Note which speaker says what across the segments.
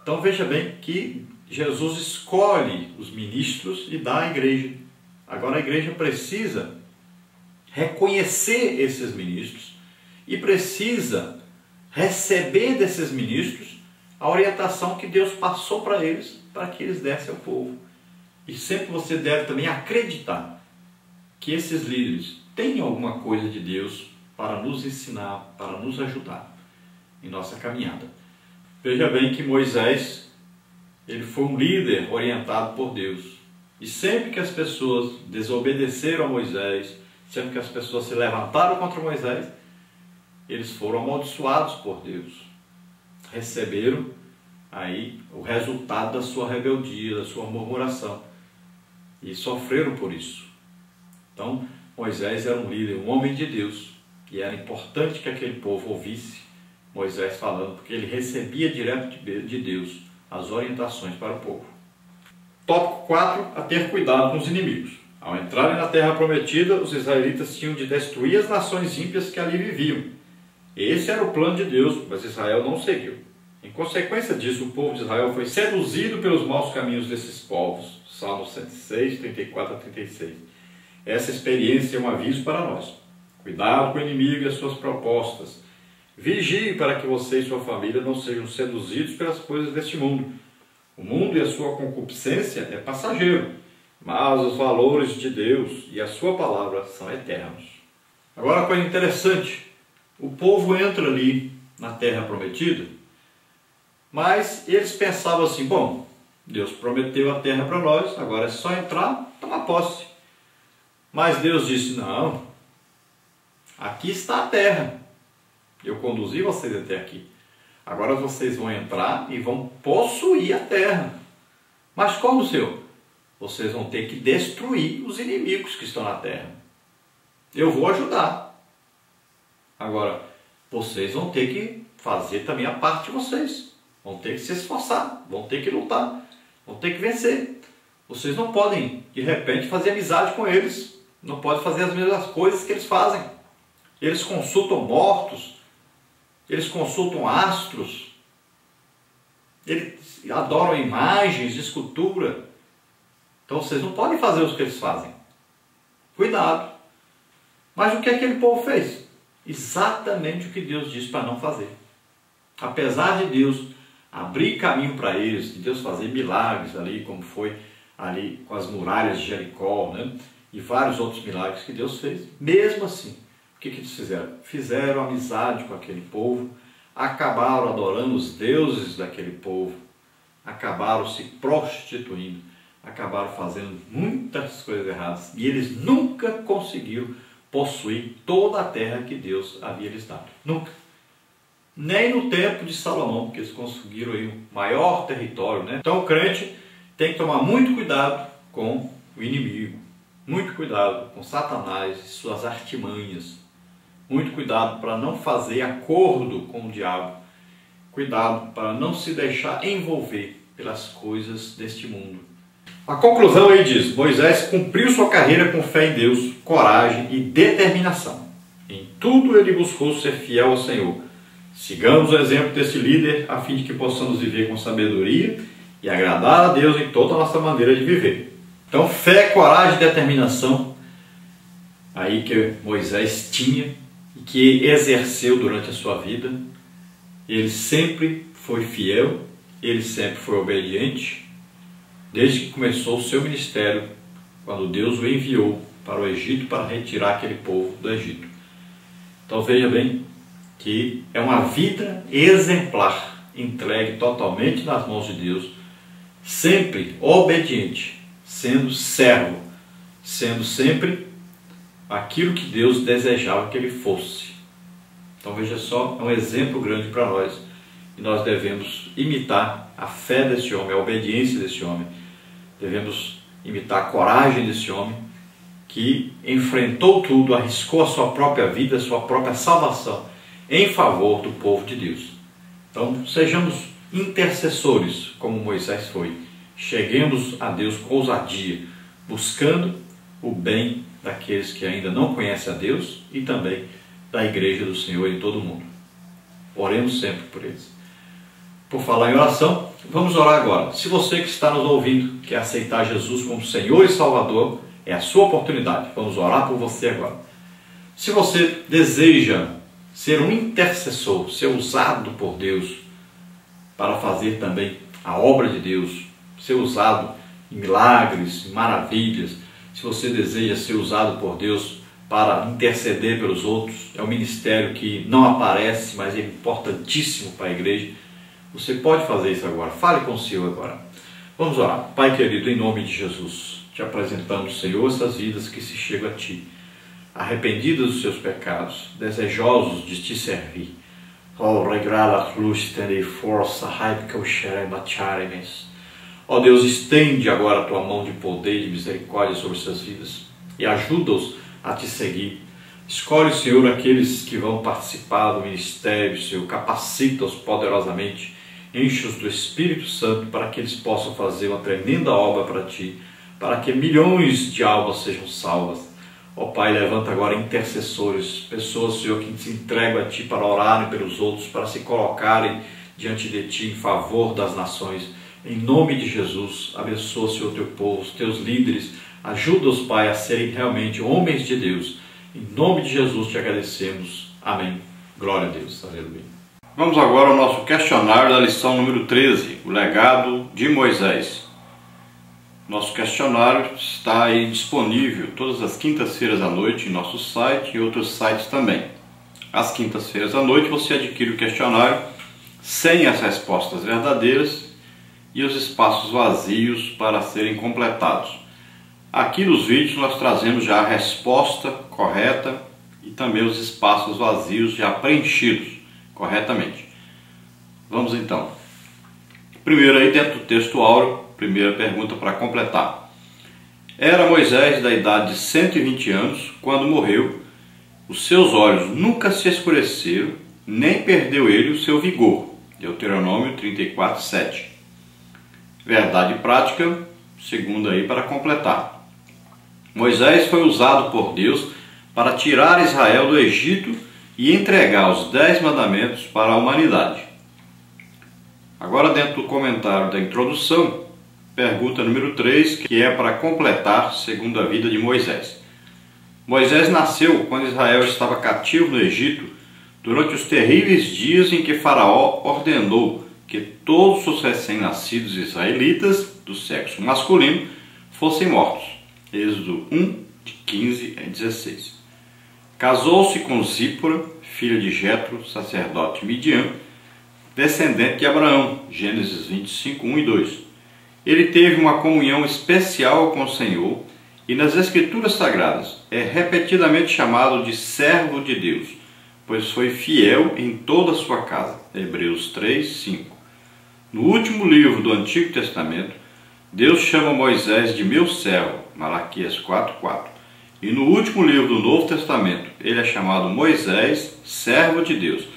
Speaker 1: Então veja bem que Jesus escolhe os ministros e dá à igreja. Agora a igreja precisa reconhecer esses ministros e precisa receber desses ministros a orientação que Deus passou para eles, para que eles dessem ao povo. E sempre você deve também acreditar que esses líderes têm alguma coisa de Deus para nos ensinar, para nos ajudar em nossa caminhada. Veja bem que Moisés, ele foi um líder orientado por Deus. E sempre que as pessoas desobedeceram a Moisés, sempre que as pessoas se levantaram contra Moisés, eles foram amaldiçoados por Deus. Receberam aí o resultado da sua rebeldia, da sua murmuração. E sofreram por isso. Então, Moisés era um líder, um homem de Deus. E era importante que aquele povo ouvisse Moisés falando, porque ele recebia direto de Deus as orientações para o povo. Tópico 4. A ter cuidado com os inimigos. Ao entrarem na terra prometida, os israelitas tinham de destruir as nações ímpias que ali viviam. Esse era o plano de Deus, mas Israel não seguiu. Em consequência disso, o povo de Israel foi seduzido pelos maus caminhos desses povos. Salmo 106, 34 a 36. Essa experiência é um aviso para nós. Cuidado com o inimigo e as suas propostas. Vigie para que você e sua família não sejam seduzidos pelas coisas deste mundo. O mundo e a sua concupiscência é passageiro, mas os valores de Deus e a sua palavra são eternos. Agora, uma coisa interessante. O povo entra ali na terra prometida, mas eles pensavam assim, bom, Deus prometeu a terra para nós, agora é só entrar, tomar posse. Mas Deus disse, não, aqui está a terra, eu conduzi vocês até aqui. Agora vocês vão entrar e vão possuir a terra. Mas como, Senhor? Vocês vão ter que destruir os inimigos que estão na terra. Eu vou ajudar. Agora, vocês vão ter que fazer também a parte de vocês. Vão ter que se esforçar, vão ter que lutar, vão ter que vencer. Vocês não podem, de repente, fazer amizade com eles. Não podem fazer as mesmas coisas que eles fazem. Eles consultam mortos, eles consultam astros, eles adoram imagens de escultura. Então vocês não podem fazer o que eles fazem. Cuidado. Mas o que aquele povo fez? Exatamente o que Deus disse para não fazer. Apesar de Deus abrir caminho para eles, de Deus fazer milagres ali, como foi ali com as muralhas de Jericó, né? E vários outros milagres que Deus fez, mesmo assim, o que eles fizeram? Fizeram amizade com aquele povo, acabaram adorando os deuses daquele povo, acabaram se prostituindo, acabaram fazendo muitas coisas erradas, e eles nunca conseguiram possuir toda a terra que Deus havia lhes dado. Nunca. Nem no tempo de Salomão, que eles conseguiram aí um maior território, né? Então o crente tem que tomar muito cuidado com o inimigo, muito cuidado com Satanás e suas artimanhas, muito cuidado para não fazer acordo com o diabo, cuidado para não se deixar envolver pelas coisas deste mundo. A conclusão aí diz, Moisés cumpriu sua carreira com fé em Deus, coragem e determinação. Em tudo ele buscou ser fiel ao Senhor. Sigamos o exemplo desse líder a fim de que possamos viver com sabedoria e agradar a Deus em toda a nossa maneira de viver. Então, fé, coragem e determinação aí que Moisés tinha e que exerceu durante a sua vida. Ele sempre foi fiel, ele sempre foi obediente, desde que começou o seu ministério, quando Deus o enviou para o Egito para retirar aquele povo do Egito. Então veja bem que é uma vida exemplar, entregue totalmente nas mãos de Deus, sempre obediente, sendo servo, sendo sempre aquilo que Deus desejava que ele fosse. Então veja só, é um exemplo grande para nós, e nós devemos imitar a fé desse homem, a obediência desse homem, devemos imitar a coragem desse homem, que enfrentou tudo, arriscou a sua própria vida, a sua própria salvação, em favor do povo de Deus. Então, sejamos intercessores, como Moisés foi. Cheguemos a Deus com ousadia, buscando o bem daqueles que ainda não conhecem a Deus e também da igreja do Senhor em todo o mundo. Oremos sempre por eles. Por falar em oração, Vamos orar agora. Se você que está nos ouvindo quer aceitar Jesus como Senhor e Salvador, é a sua oportunidade. Vamos orar por você agora. Se você deseja ser um intercessor, ser usado por Deus para fazer também a obra de Deus, ser usado em milagres, em maravilhas, se você deseja ser usado por Deus para interceder pelos outros, é um ministério que não aparece, mas é importantíssimo para a igreja, você pode fazer isso agora. Fale com o Senhor agora. Vamos orar. Pai querido, em nome de Jesus, te apresentamos, Senhor, essas vidas que se chegam a Ti, arrependidas dos seus pecados, desejosos de Te servir. Oh, regrala luz, tende força, raiva o xerebacharemes. Ó Deus, estende agora a Tua mão de poder e de misericórdia sobre essas vidas e ajuda-os a Te seguir. Escolhe, Senhor, aqueles que vão participar do ministério, Senhor, capacita-os poderosamente, enche-os do Espírito Santo para que eles possam fazer uma tremenda obra para Ti, para que milhões de almas sejam salvas. Ó Pai, levanta agora intercessores, pessoas, Senhor, que se entregam a Ti para orarem pelos outros, para se colocarem diante de Ti em favor das nações. Em nome de Jesus, abençoa, Senhor, Teu povo, os Teus líderes, ajuda-os, Pai, a serem realmente homens de Deus. Em nome de Jesus te agradecemos. Amém. Glória a Deus. Aleluia. Vamos agora ao nosso questionário da lição número 13, o legado de Moisés. Nosso questionário está aí disponível todas as quintas-feiras à noite em nosso site e outros sites também. Às quintas-feiras à noite você adquire o questionário sem as respostas verdadeiras e os espaços vazios para serem completados. Aqui nos vídeos nós trazemos já a resposta correta e também os espaços vazios já preenchidos corretamente. Vamos então. Primeiro aí dentro do texto áureo, primeira pergunta para completar. Era Moisés da idade de 120 anos quando morreu. Os seus olhos nunca se escureceram, nem perdeu ele o seu vigor. Deuteronômio 34:7. Verdade prática, segunda aí para completar. Moisés foi usado por Deus para tirar Israel do Egito e entregar os 10 mandamentos para a humanidade. Agora dentro do comentário da introdução, pergunta número 3, que é para completar segundo a vida de Moisés. Moisés nasceu quando Israel estava cativo no Egito, durante os terríveis dias em que Faraó ordenou que todos os recém-nascidos israelitas do sexo masculino fossem mortos. Êxodo 1, de 15 a 16. Casou-se com Zípora, filha de Jetro, sacerdote midian, descendente de Abraão. Gênesis 25, 1 e 2. Ele teve uma comunhão especial com o Senhor e nas Escrituras Sagradas é repetidamente chamado de servo de Deus, pois foi fiel em toda a sua casa. Hebreus 3, 5. No último livro do Antigo Testamento, Deus chama Moisés de meu servo. Malaquias 4, 4. E no último livro do Novo Testamento, ele é chamado Moisés, servo de Deus.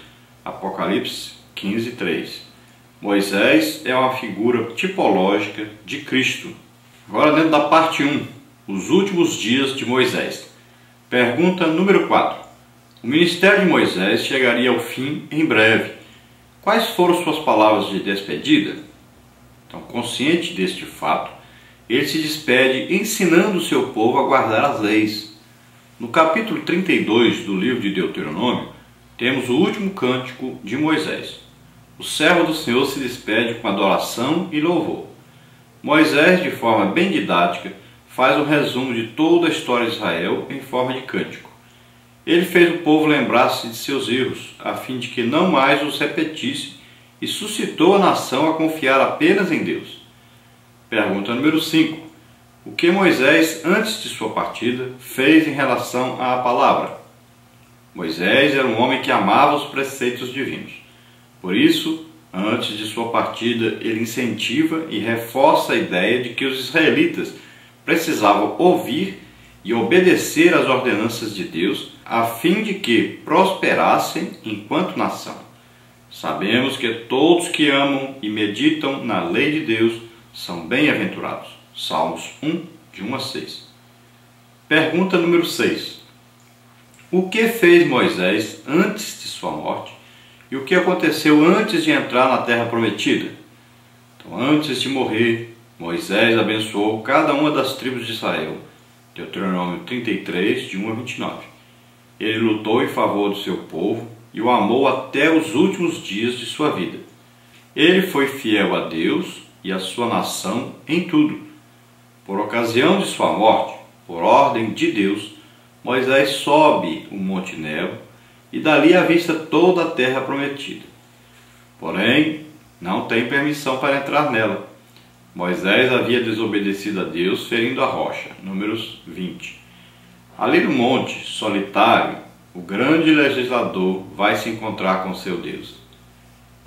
Speaker 1: Apocalipse 15, 3. Moisés é uma figura tipológica de Cristo. Agora dentro da parte 1, os últimos dias de Moisés. Pergunta número 4. O ministério de Moisés chegaria ao fim em breve. Quais foram suas palavras de despedida? Então, consciente deste fato, ele se despede ensinando o seu povo a guardar as leis. No capítulo 32 do livro de Deuteronômio, temos o último cântico de Moisés. O servo do Senhor se despede com adoração e louvor. Moisés, de forma bem didática, faz um resumo de toda a história de Israel em forma de cântico. Ele fez o povo lembrar-se de seus erros, a fim de que não mais os repetisse, e suscitou a nação a confiar apenas em Deus. Pergunta número 5. O que Moisés, antes de sua partida, fez em relação à palavra? Moisés era um homem que amava os preceitos divinos. Por isso, antes de sua partida, ele incentiva e reforça a ideia de que os israelitas precisavam ouvir e obedecer às ordenanças de Deus, a fim de que prosperassem enquanto nação. Sabemos que todos que amam e meditam na lei de Deus são bem-aventurados. Salmos 1, de 1 a 6. Pergunta número 6. O que fez Moisés antes de sua morte e o que aconteceu antes de entrar na terra prometida? Então, antes de morrer, Moisés abençoou cada uma das tribos de Israel. Deuteronômio 33, de 1 a 29. Ele lutou em favor do seu povo e o amou até os últimos dias de sua vida. Ele foi fiel a Deus e a sua nação em tudo. Por ocasião de sua morte, por ordem de Deus, Moisés sobe o Monte Nebo e dali avista toda a terra prometida. Porém, não tem permissão para entrar nela. Moisés havia desobedecido a Deus, ferindo a rocha. Números 20. Ali no monte, solitário, o grande legislador vai se encontrar com seu Deus.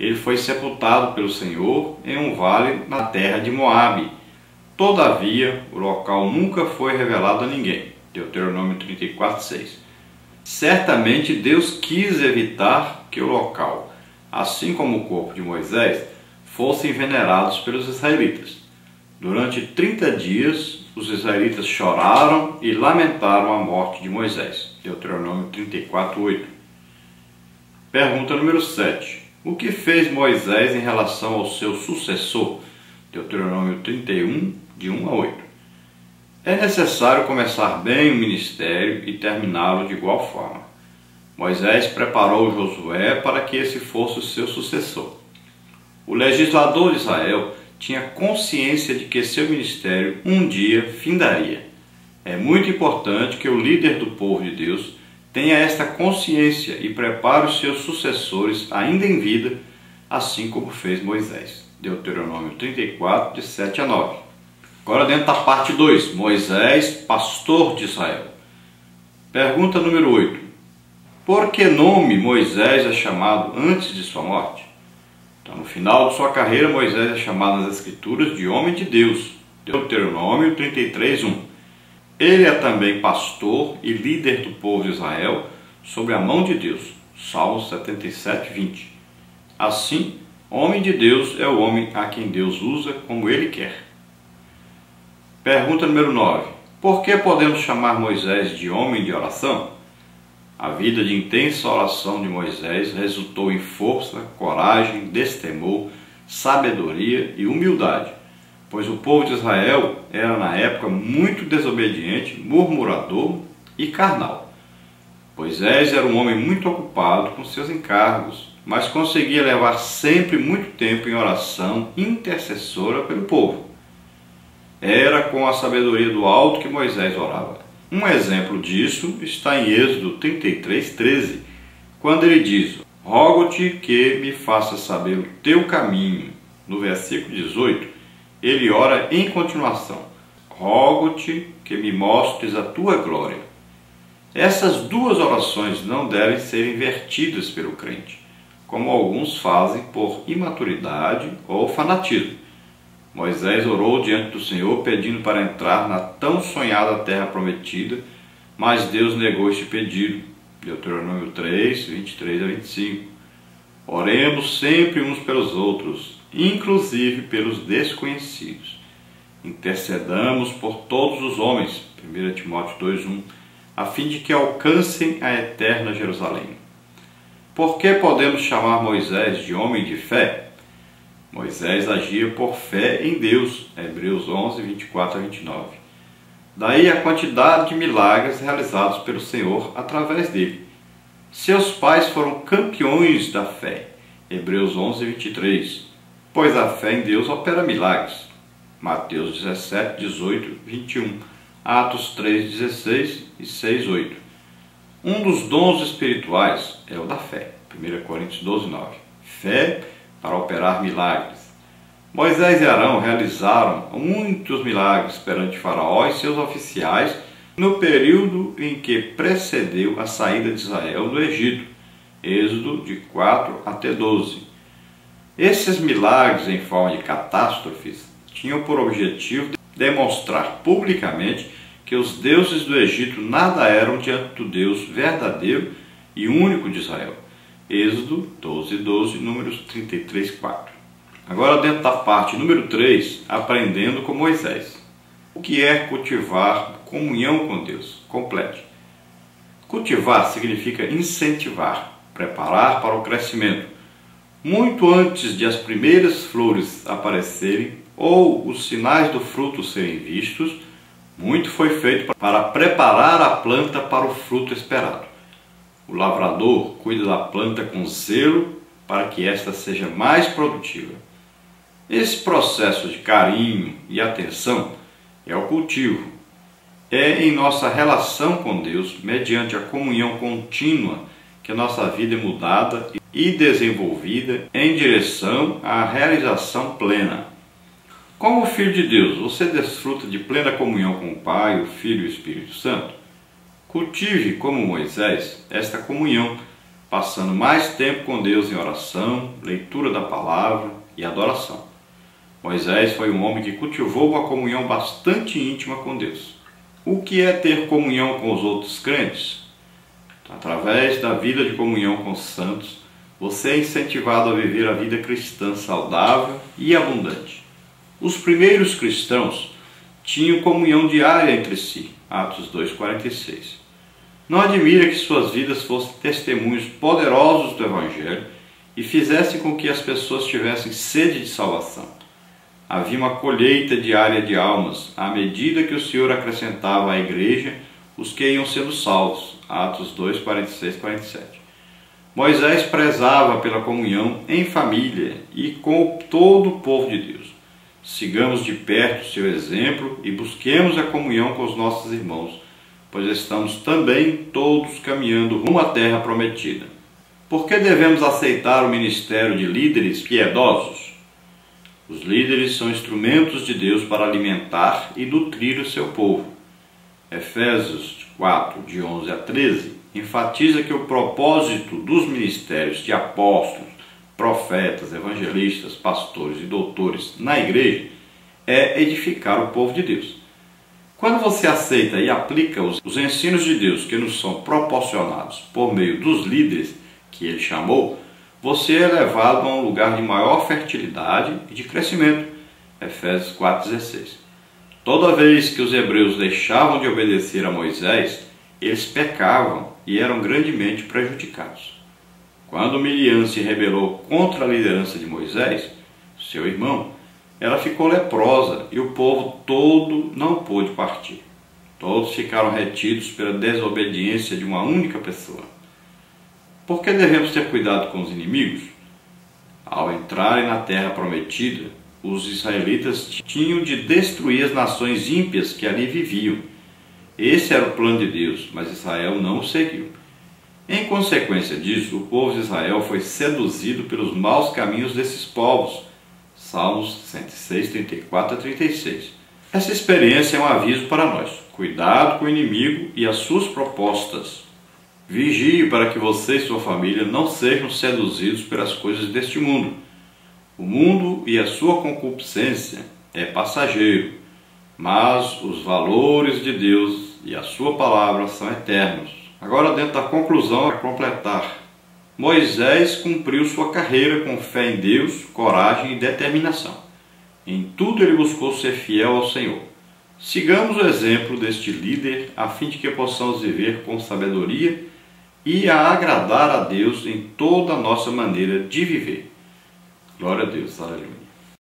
Speaker 1: Ele foi sepultado pelo Senhor em um vale na terra de Moabe. Todavia, o local nunca foi revelado a ninguém. Deuteronômio 34, 6. Certamente Deus quis evitar que o local, assim como o corpo de Moisés, fossem venerados pelos israelitas. Durante 30 dias, os israelitas choraram e lamentaram a morte de Moisés. Deuteronômio 34, 8. Pergunta número 7. O que fez Moisés em relação ao seu sucessor? Deuteronômio 31, de 1 a 8. É necessário começar bem o ministério e terminá-lo de igual forma. Moisés preparou Josué para que esse fosse o seu sucessor. O legislador de Israel tinha consciência de que seu ministério um dia findaria. É muito importante que o líder do povo de Deus tenha esta consciência e prepare os seus sucessores ainda em vida, assim como fez Moisés. Deuteronômio 34, de 7 a 9. Agora dentro da parte 2, Moisés, pastor de Israel. Pergunta número 8. Por que nome Moisés é chamado antes de sua morte? Então, no final de sua carreira, Moisés é chamado nas Escrituras de homem de Deus. Deuteronômio 33, 1. Ele é também pastor e líder do povo de Israel sob a mão de Deus. Salmos 77, 20. Assim, homem de Deus é o homem a quem Deus usa como ele quer. Pergunta número 9. Por que podemos chamar Moisés de homem de oração? A vida de intensa oração de Moisés resultou em força, coragem, destemor, sabedoria e humildade, pois o povo de Israel era na época muito desobediente, murmurador e carnal. Moisés era um homem muito ocupado com seus encargos, mas conseguia levar sempre muito tempo em oração intercessora pelo povo. Era com a sabedoria do alto que Moisés orava. Um exemplo disso está em Êxodo 33, 13, quando ele diz: rogo-te que me faça saber o teu caminho. No versículo 18, ele ora em continuação: rogo-te que me mostres a tua glória. Essas duas orações não devem ser invertidas pelo crente, como alguns fazem por imaturidade ou fanatismo. Moisés orou diante do Senhor pedindo para entrar na tão sonhada terra prometida, mas Deus negou este pedido. Deuteronômio 3, 23 a 25. Oremos sempre uns pelos outros, inclusive pelos desconhecidos. Intercedamos por todos os homens, 1 Timóteo 2, 1, a fim de que alcancem a eterna Jerusalém. Por que podemos chamar Moisés de homem de fé? Moisés agia por fé em Deus, Hebreus 11, 24 a 29. Daí a quantidade de milagres realizados pelo Senhor através dele. Seus pais foram campeões da fé, Hebreus 11, 23, pois a fé em Deus opera milagres, Mateus 17, 18, 21, Atos 3, 16 e 6, 8. Um dos dons espirituais é o da fé, 1 Coríntios 12, 9. Fé para operar milagres. Moisés e Arão realizaram muitos milagres perante Faraó e seus oficiais no período em que precedeu a saída de Israel do Egito, Êxodo de 4 até 12. Esses milagres em forma de catástrofes tinham por objetivo demonstrar publicamente que os deuses do Egito nada eram diante do Deus verdadeiro e único de Israel. Êxodo 12, 12, Números 33, 4. Agora dentro da parte número 3, aprendendo com Moisés. O que é cultivar comunhão com Deus? Complete. Cultivar significa incentivar, preparar para o crescimento. muito antes de as primeiras flores aparecerem ou os sinais do fruto serem vistos, muito foi feito para preparar a planta para o fruto esperado. O lavrador cuida da planta com zelo para que esta seja mais produtiva. Esse processo de carinho e atenção é o cultivo. É em nossa relação com Deus, mediante a comunhão contínua, que a nossa vida é mudada e desenvolvida em direção à realização plena. Como filho de Deus, você desfruta de plena comunhão com o Pai, o Filho e o Espírito Santo? Cultive, como Moisés, esta comunhão, passando mais tempo com Deus em oração, leitura da palavra e adoração. Moisés foi um homem que cultivou uma comunhão bastante íntima com Deus. O que é ter comunhão com os outros crentes? Através da vida de comunhão com os santos, você é incentivado a viver a vida cristã saudável e abundante. Os primeiros cristãos tinham comunhão diária entre si, Atos 2,46. Não admira que suas vidas fossem testemunhos poderosos do Evangelho e fizessem com que as pessoas tivessem sede de salvação. Havia uma colheita diária de almas, à medida que o Senhor acrescentava à igreja os que iam sendo salvos, Atos 2, 46 e 47. Moisés prezava pela comunhão em família e com todo o povo de Deus. Sigamos de perto seu exemplo e busquemos a comunhão com os nossos irmãos, pois estamos também todos caminhando rumo à terra prometida. Por que devemos aceitar o ministério de líderes piedosos? Os líderes são instrumentos de Deus para alimentar e nutrir o seu povo. Efésios 4, de 11 a 13, enfatiza que o propósito dos ministérios de apóstolos, profetas, evangelistas, pastores e doutores na igreja é edificar o povo de Deus. Quando você aceita e aplica os ensinos de Deus que nos são proporcionados por meio dos líderes que Ele chamou, você é levado a um lugar de maior fertilidade e de crescimento. Efésios 4,16. Toda vez que os hebreus deixavam de obedecer a Moisés, eles pecavam e eram grandemente prejudicados. Quando Miriam se rebelou contra a liderança de Moisés, seu irmão, ela ficou leprosa e o povo todo não pôde partir. Todos ficaram retidos pela desobediência de uma única pessoa. Por que devemos ter cuidado com os inimigos? Ao entrarem na terra prometida, os israelitas tinham de destruir as nações ímpias que ali viviam. Esse era o plano de Deus, mas Israel não o seguiu. Em consequência disso, o povo de Israel foi seduzido pelos maus caminhos desses povos. Salmos 106, 34 a 36. Essa experiência é um aviso para nós. Cuidado com o inimigo e as suas propostas. Vigie para que você e sua família não sejam seduzidos pelas coisas deste mundo. O mundo e a sua concupiscência é passageiro, mas os valores de Deus e a sua palavra são eternos. Agora, dentro da conclusão a completar, Moisés cumpriu sua carreira com fé em Deus, coragem e determinação. Em tudo ele buscou ser fiel ao Senhor. Sigamos o exemplo deste líder a fim de que possamos viver com sabedoria e a agradar a Deus em toda a nossa maneira de viver. Glória a Deus, aleluia.